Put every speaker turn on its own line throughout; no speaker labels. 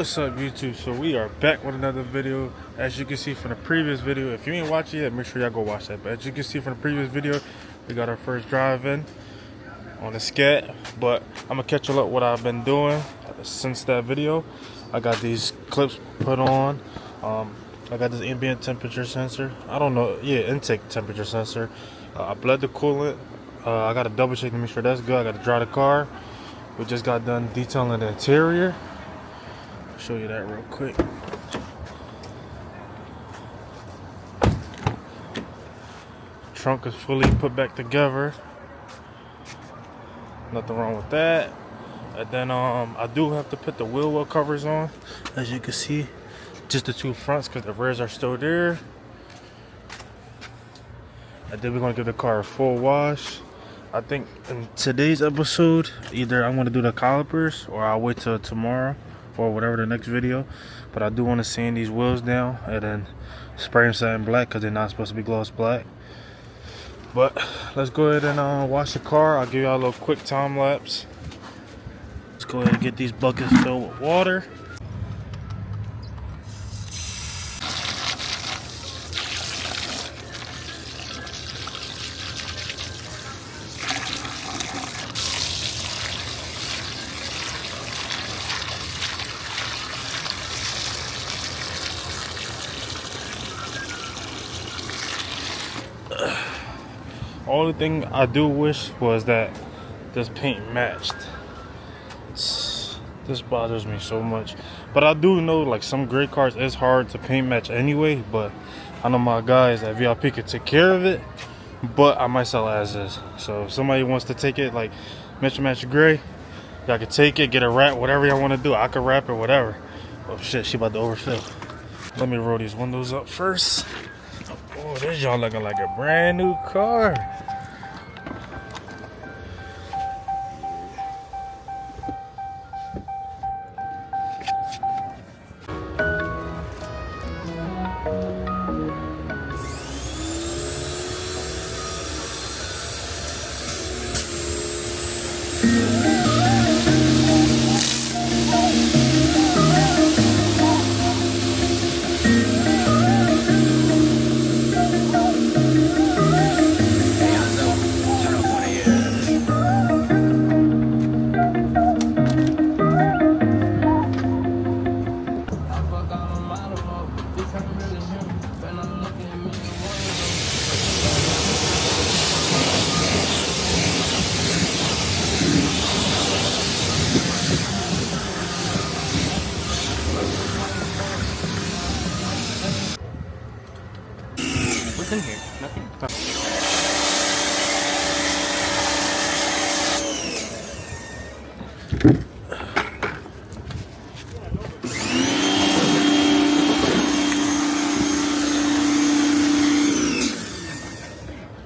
What's up YouTube? So we are back with another video. As you can see from the previous video, if you ain't watched it yet, make sure y'all go watch that. But as you can see from the previous video, we got our first drive in on the Scat. But I'm gonna catch you up what I've been doing since that video. I got these clips put on. I got this ambient temperature sensor. I don't know, yeah, intake temperature sensor. I bled the coolant. I gotta double check to make sure that's good. I gotta dry the car. We just got done detailing the interior. Show you that real quick. Trunk is fully put back together. Nothing wrong with that. And then I do have to put the wheel well covers on, as you can see, just the two fronts because the rears are still there. And then we're gonna give the car a full wash. I think in today's episode, either I'm gonna do the calipers or I'll wait till tomorrow or whatever the next video. But I do want to sand these wheels down and then spray them something black because they're not supposed to be gloss black. But let's go ahead and wash the car. I'll give y'all a little quick time lapse. Let's go ahead and get these buckets filled with water. Only thing I do wish was that this paint matched. This bothers me so much. But I do know like some great cars is hard to paint match anyway. But I know my guys at VIP could take care of it. But I might sell it as is. So if somebody wants to take it like match gray, y'all can take it, get a wrap, whatever y'all want to do. I could wrap it, whatever. Oh shit, she about to overfill. Let me roll these windows up first. Oh, this y'all looking like a brand new car.
What's in here? Nothing.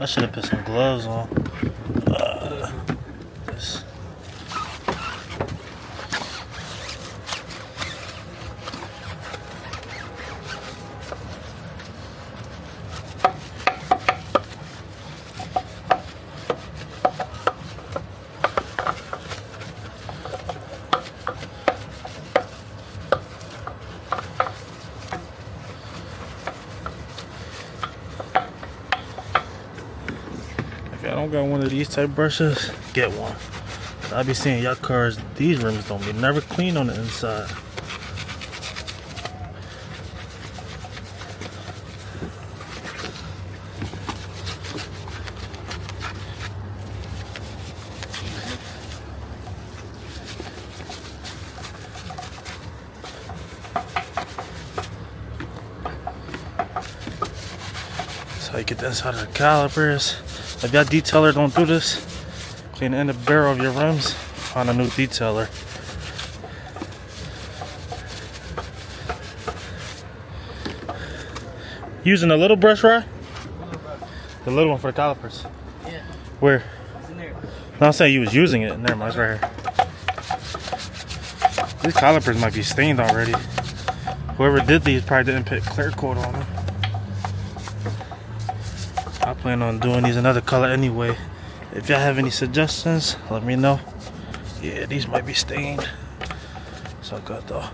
I should have put some gloves on. This. If y'all don't got one of these type brushes, get one. I be seeing y'all cars, these rims don't be never clean on the inside. That's how you get the inside of the calipers. If y'all detailer don't do this, clean the end of the barrel of your rims, find a new detailer. Using a little brush, right? The little one for the calipers.
Yeah.
Where?
It's in there.
No, I'm saying you was using it. Never mind, it's right here. These calipers might be stained already. Whoever did these probably didn't put clear coat on them. I plan on doing these another color anyway. If y'all have any suggestions, let me know. Yeah, these might be stained. So good though.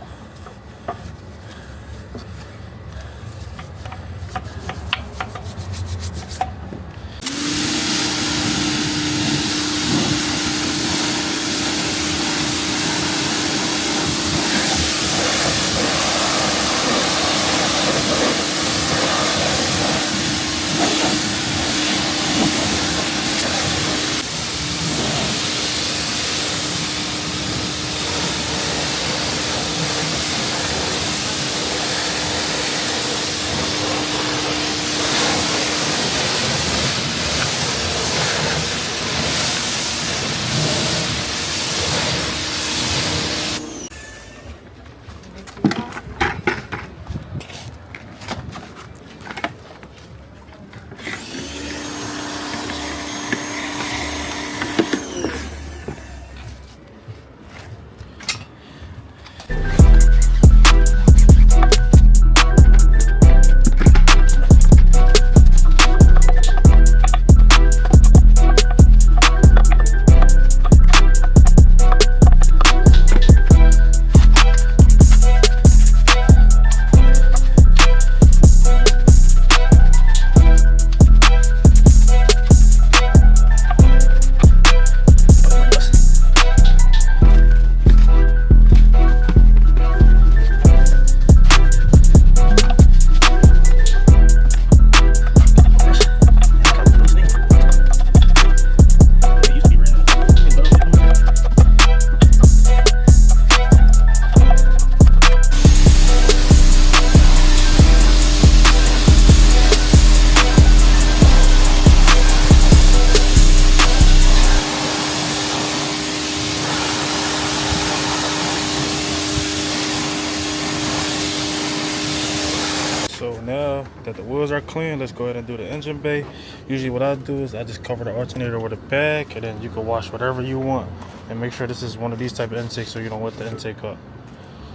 now that the wheels are clean, let's go ahead and do the engine bay. Usually what I do is I just cover the alternator with a bag, and then you can wash whatever you want. And make sure this is one of these type of intakes so you don't wet the intake up.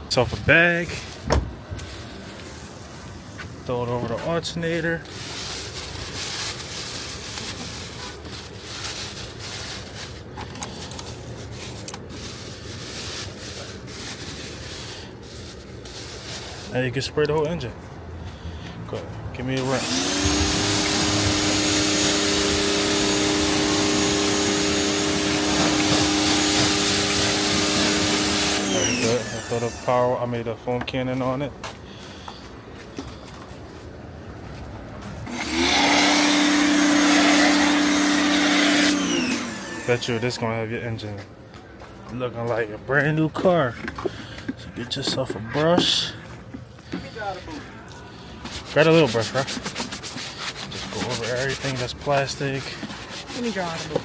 Self a bag. Throw it over the alternator. Now you can spray the whole engine. Go ahead, give me a rinse. Very good. I throw the power, I made a foam cannon on it. Bet you this gonna have your engine looking like a brand new car. So get yourself a brush. Grab a little brush, right? Just go over everything that's plastic.
Let me draw the boot.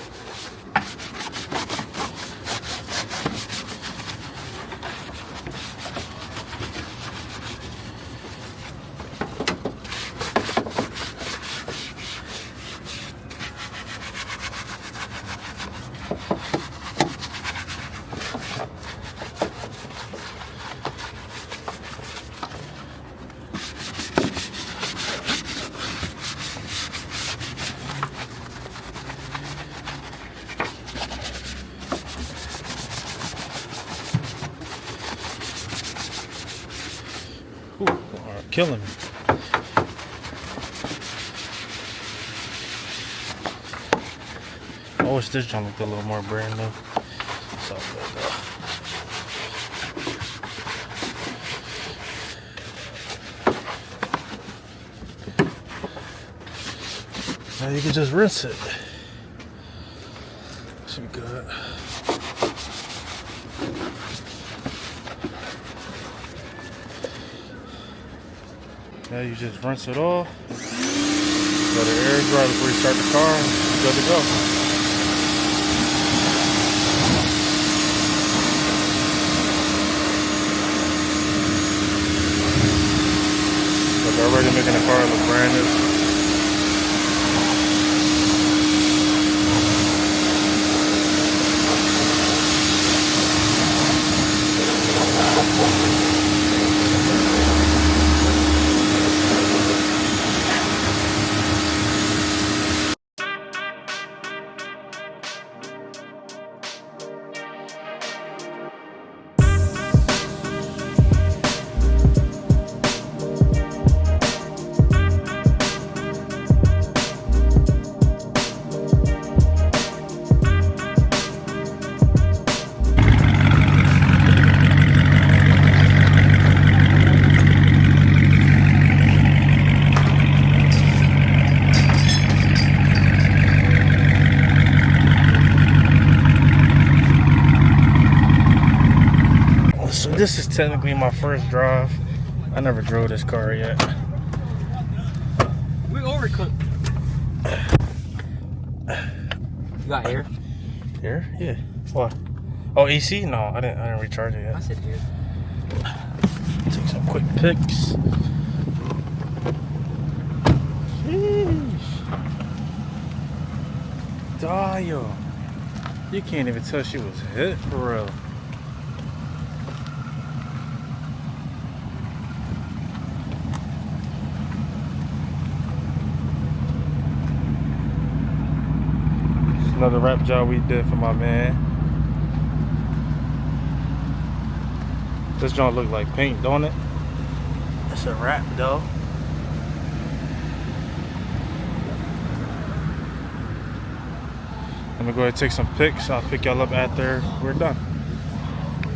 Ooh, are killing me. I wish this junk looked a little more brand new. So good though. Now you can just rinse it. Should be good. Now you just rinse it off. Let it air dry before you start the car. You're good to go. Look, already making the car look brand new. This is technically my first drive. I never drove this car yet.
We overcooked. You got air?
Air? Yeah. What? Oh, AC? No, I didn't recharge it yet.
I said air.
Take some quick pics. Sheesh. Damn. You can't even tell she was hit for real. Another wrap job we did for my man. This joint look like paint, don't it? It's a wrap though. Let me go ahead and take some pics. I'll pick y'all up after we're done.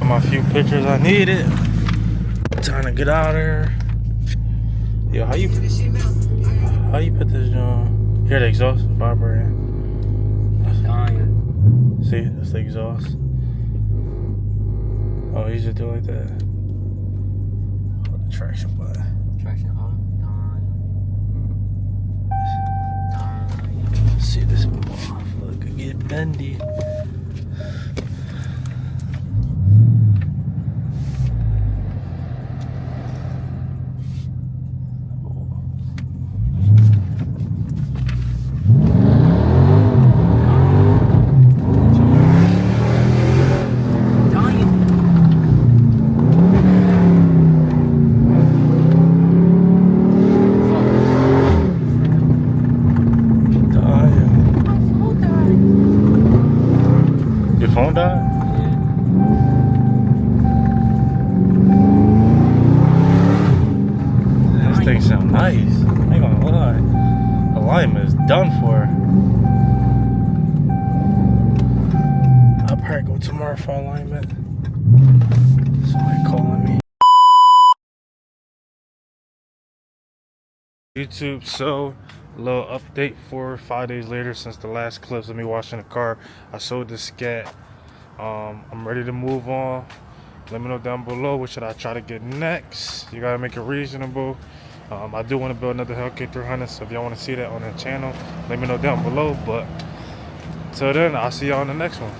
My few pictures I needed. Time to get out of here. Yo, how you put this joint? Hear the exhaust vibrating. See, that's the exhaust. Oh, you just do it like that. Hold the traction button.
Traction on.
See this motherfucker get bendy. Nice. Ain't gonna lie. Alignment is done for. I'll probably go tomorrow for alignment. Somebody calling me. YouTube, so a little update 4 or 5 days later since the last clips of me washing the car. I sold the Scat. I'm ready to move on. Let me know down below what should I try to get next. You gotta make it reasonable. I do want to build another Hellcat 300, so if y'all want to see that on the channel, let me know down below. But till then, I'll see y'all on the next one.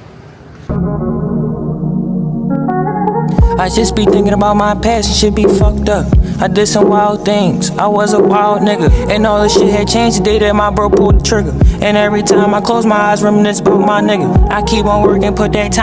I just be thinking about my past and shit be fucked up. I did some wild things, I was a wild nigga. And all this shit had changed the day that my bro pulled the trigger. And every time I close my eyes, reminisce about my nigga. I keep on working, put that time